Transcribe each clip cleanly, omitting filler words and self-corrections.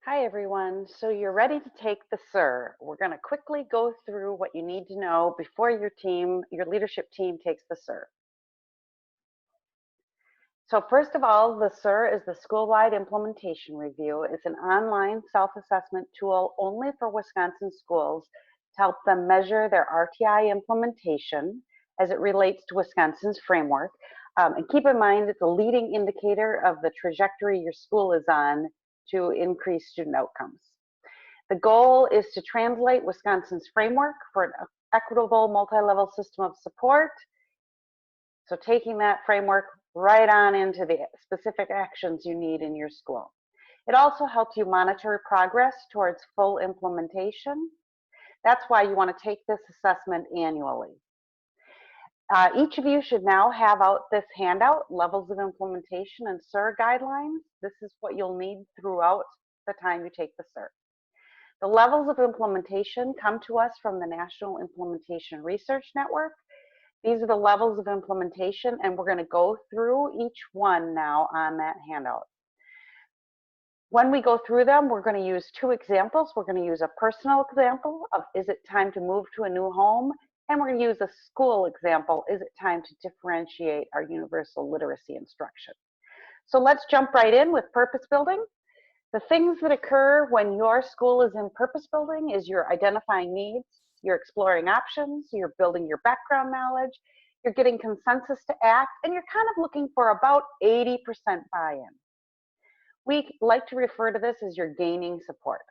Hi, everyone. So you're ready to take the SIR. We're going to quickly go through what you need to know before your leadership team takes the SIR. So first of all, the SIR is the School-Wide Implementation Review. It's an online self-assessment tool only for Wisconsin schools to help them measure their RTI implementation as it relates to Wisconsin's framework. And keep in mind, it's a leading indicator of the trajectory your school is on to increase student outcomes. The goal is to translate Wisconsin's framework for an equitable multi-level system of support. So taking that framework right on into the specific actions you need in your school. It also helps you monitor progress towards full implementation. That's why you want to take this assessment annually. Each of you should now have out this handout, Levels of Implementation and SIR Guidelines. This is what you'll need throughout the time you take the SIR. The levels of implementation come to us from the National Implementation Research Network. These are the levels of implementation, and we're going to go through each one now on that handout. When we go through them, we're going to use two examples. We're going to use a personal example of, is it time to move to a new home? And we're going to use a school example, is it time to differentiate our universal literacy instruction? So let's jump right in with purpose building. The things that occur when your school is in purpose building is you're identifying needs, you're exploring options, you're building your background knowledge, you're getting consensus to act, and you're kind of looking for about 80% buy-in. We like to refer to this as you're gaining support.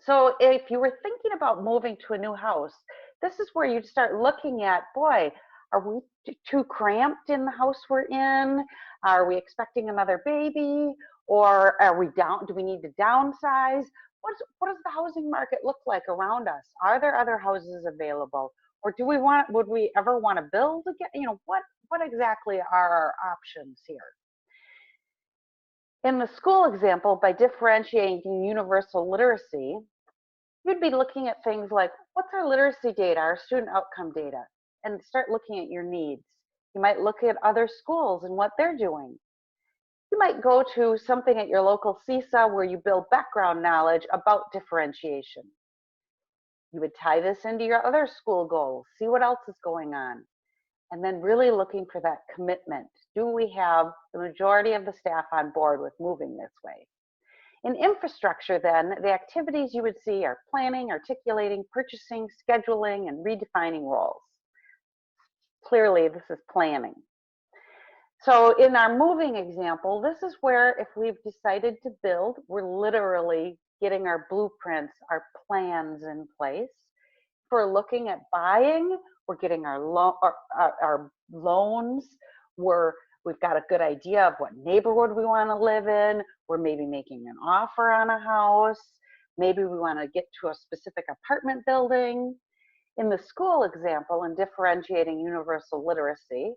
So if you were thinking about moving to a new house, this is where you'd start looking at, boy, are we too cramped in the house we're in? Are we expecting another baby? Or are we do we need to downsize? What does the housing market look like around us? Are there other houses available? Or would we ever want to build again? What exactly are our options here? In the school example, by differentiating universal literacy, you'd be looking at things like, what's our literacy data, our student outcome data, and start looking at your needs. You might look at other schools and what they're doing. You might go to something at your local CISA where you build background knowledge about differentiation. You would tie this into your other school goals, see what else is going on, and then really looking for that commitment. Do we have the majority of the staff on board with moving this way? In infrastructure, then, the activities you would see are planning, articulating, purchasing, scheduling, and redefining roles. Clearly, this is planning. So in our moving example, this is where if we've decided to build, we're literally getting our blueprints, our plans in place. If we're looking at buying, we're getting our loans, we've got a good idea of what neighborhood we want to live in, we're maybe making an offer on a house, maybe we want to get to a specific apartment building. In the school example, in differentiating universal literacy,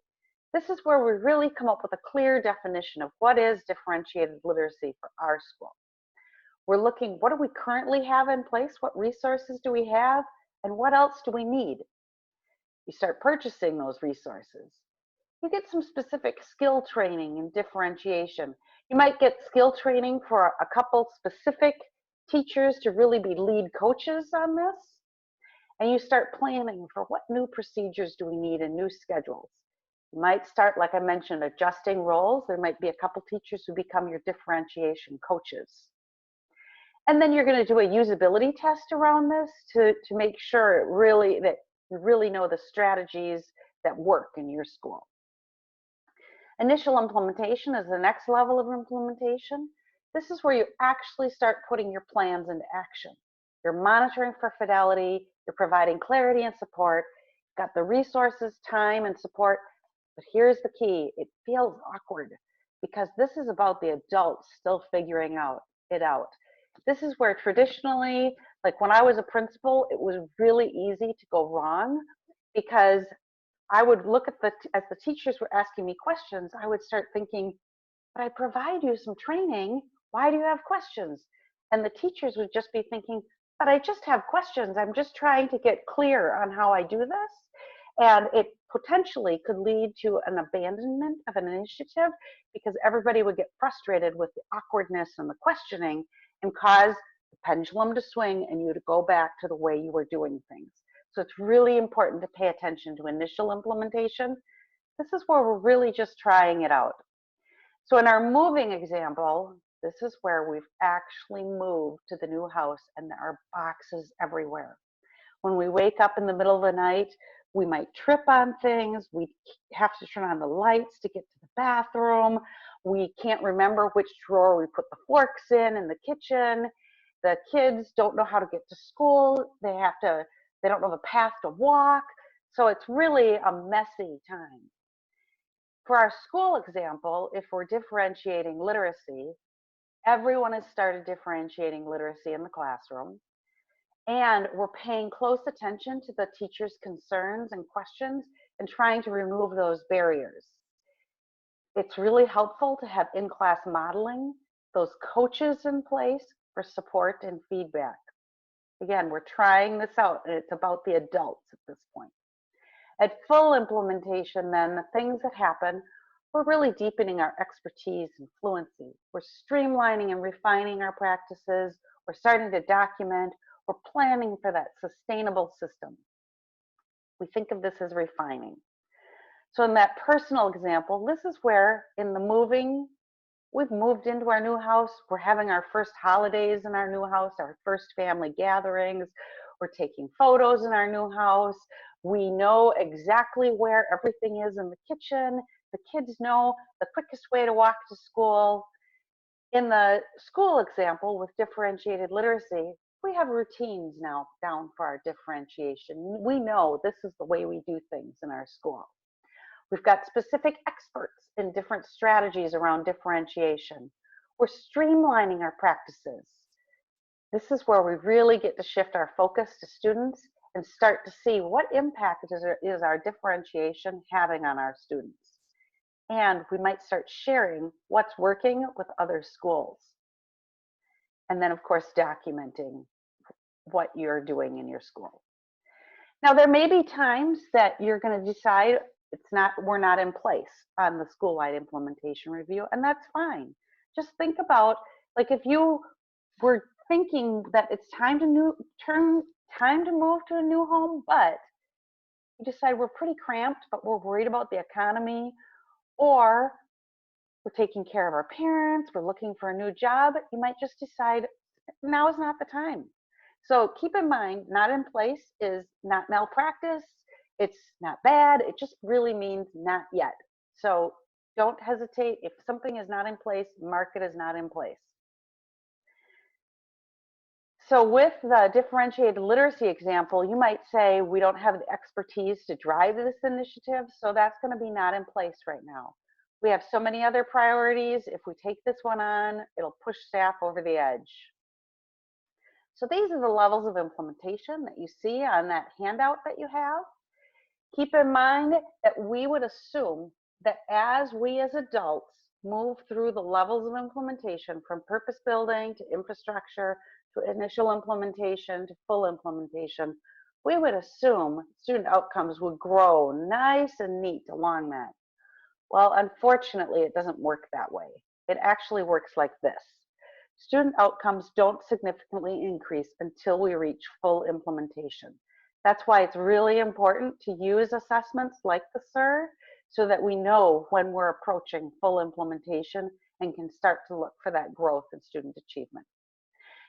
this is where we really come up with a clear definition of what is differentiated literacy for our school. We're looking, what do we currently have in place? What resources do we have? And what else do we need? You start purchasing those resources. You get some specific skill training and differentiation. You might get skill training for a couple specific teachers to really be lead coaches on this. And you start planning for what new procedures do we need and new schedules. You might start, like I mentioned, adjusting roles. There might be a couple teachers who become your differentiation coaches. And then you're going to do a usability test around this to make sure that you really know the strategies that work in your school. Initial implementation is the next level of implementation. This is where you actually start putting your plans into action. You're monitoring for fidelity, you're providing clarity and support, you've got the resources, time, and support. But here's the key, it feels awkward because this is about the adults still figuring it out. This is where traditionally, like when I was a principal, it was really easy to go wrong because I would look at as the teachers were asking me questions, I would start thinking, but I provide you some training, why do you have questions? And the teachers would just be thinking, but I just have questions, I'm just trying to get clear on how I do this. And it potentially could lead to an abandonment of an initiative because everybody would get frustrated with the awkwardness and the questioning and cause the pendulum to swing and you to go back to the way you were doing things. So it's really important to pay attention to initial implementation. This is where we're really just trying it out. So in our moving example, this is where we've actually moved to the new house and there are boxes everywhere. When we wake up in the middle of the night, we might trip on things. We have to turn on the lights to get to the bathroom. We can't remember which drawer we put the forks in the kitchen. The kids don't know how to get to school. They don't know the path to walk. So it's really a messy time. For our school example, if we're differentiating literacy, everyone has started differentiating literacy in the classroom. And we're paying close attention to the teacher's concerns and questions and trying to remove those barriers. It's really helpful to have in-class modeling, those coaches in place for support and feedback. Again, we're trying this out and it's about the adults at this point. At full implementation, then, the things that happen, we're really deepening our expertise and fluency. We're streamlining and refining our practices. We're starting to document. We're planning for that sustainable system. We think of this as refining. So in that personal example, this is where in the moving, we've moved into our new house. We're having our first holidays in our new house, our first family gatherings. We're taking photos in our new house. We know exactly where everything is in the kitchen. The kids know the quickest way to walk to school. In the school example with differentiated literacy, we have routines now down for our differentiation. We know this is the way we do things in our school. We've got specific experts in different strategies around differentiation. We're streamlining our practices. This is where we really get to shift our focus to students and start to see what impact is our differentiation having on our students. And we might start sharing what's working with other schools. And then, of course, documenting what you're doing in your school. Now, there may be times that you're going to decide we're not in place on the school-wide implementation review, and that's fine. Just think about, like, if you were thinking that it's time to move to a new home, but you decide we're pretty cramped, but we're worried about the economy, or we're taking care of our parents, we're looking for a new job, you might just decide now is not the time. So keep in mind, not in place is not malpractice, it's not bad, it just really means not yet. So don't hesitate. If something is not in place, mark it as not in place. So with the differentiated literacy example, you might say we don't have the expertise to drive this initiative, so that's going to be not in place right now. We have so many other priorities. If we take this one on, it'll push staff over the edge. So these are the levels of implementation that you see on that handout that you have. Keep in mind that we would assume that as we as adults move through the levels of implementation from purpose building to infrastructure to initial implementation to full implementation, we would assume student outcomes would grow nice and neat along that. Well, unfortunately, it doesn't work that way. It actually works like this. Student outcomes don't significantly increase until we reach full implementation. That's why it's really important to use assessments like the SIR so that we know when we're approaching full implementation and can start to look for that growth in student achievement.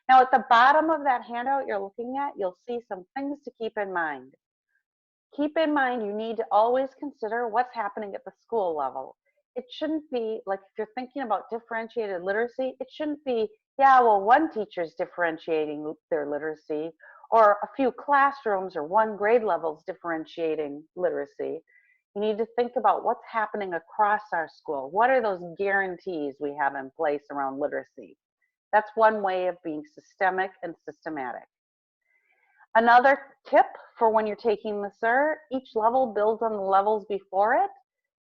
Now, at the bottom of that handout you're looking at, you'll see some things to keep in mind. Keep in mind you need to always consider what's happening at the school level. It shouldn't be like, if you're thinking about differentiated literacy, it shouldn't be, yeah, well, one teacher's differentiating their literacy, or a few classrooms or one grade level's differentiating literacy. You need to think about what's happening across our school. What are those guarantees we have in place around literacy? That's one way of being systemic and systematic. Another tip for when you're taking the SIR, each level builds on the levels before it.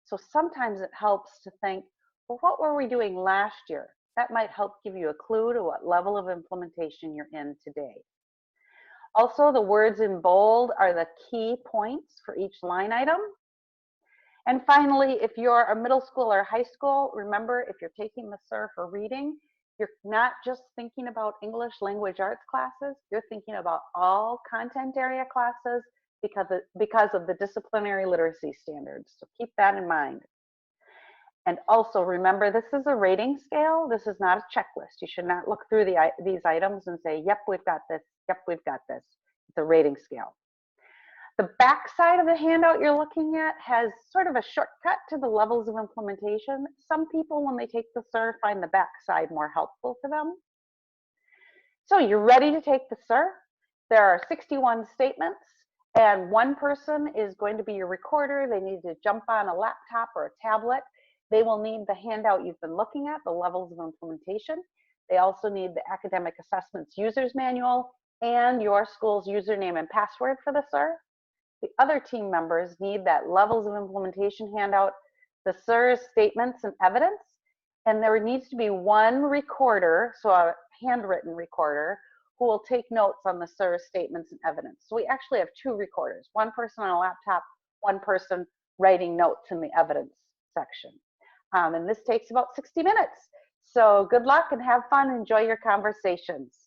So sometimes it helps to think, well, what were we doing last year? That might help give you a clue to what level of implementation you're in today. Also, the words in bold are the key points for each line item. And finally, if you're a middle school or high school, remember, if you're taking the SIR for reading, you're not just thinking about English language arts classes, you're thinking about all content area classes because of the disciplinary literacy standards. So keep that in mind. And also remember, this is a rating scale. This is not a checklist. You should not look through these items and say, yep, we've got this. Yep, we've got this. It's a rating scale. The back side of the handout you're looking at has sort of a shortcut to the levels of implementation. Some people, when they take the SIR, find the back side more helpful for them. So you're ready to take the SIR. There are 61 statements, and one person is going to be your recorder. They need to jump on a laptop or a tablet. They will need the handout you've been looking at, the levels of implementation. They also need the Academic Assessments User's Manual and your school's username and password for the SIR. The other team members need that levels of implementation handout, the SIR's statements and evidence, and there needs to be one recorder, so a handwritten recorder, who will take notes on the SIR's statements and evidence. So we actually have two recorders, one person on a laptop, one person writing notes in the evidence section. And this takes about 60 minutes. So good luck and have fun. Enjoy your conversations.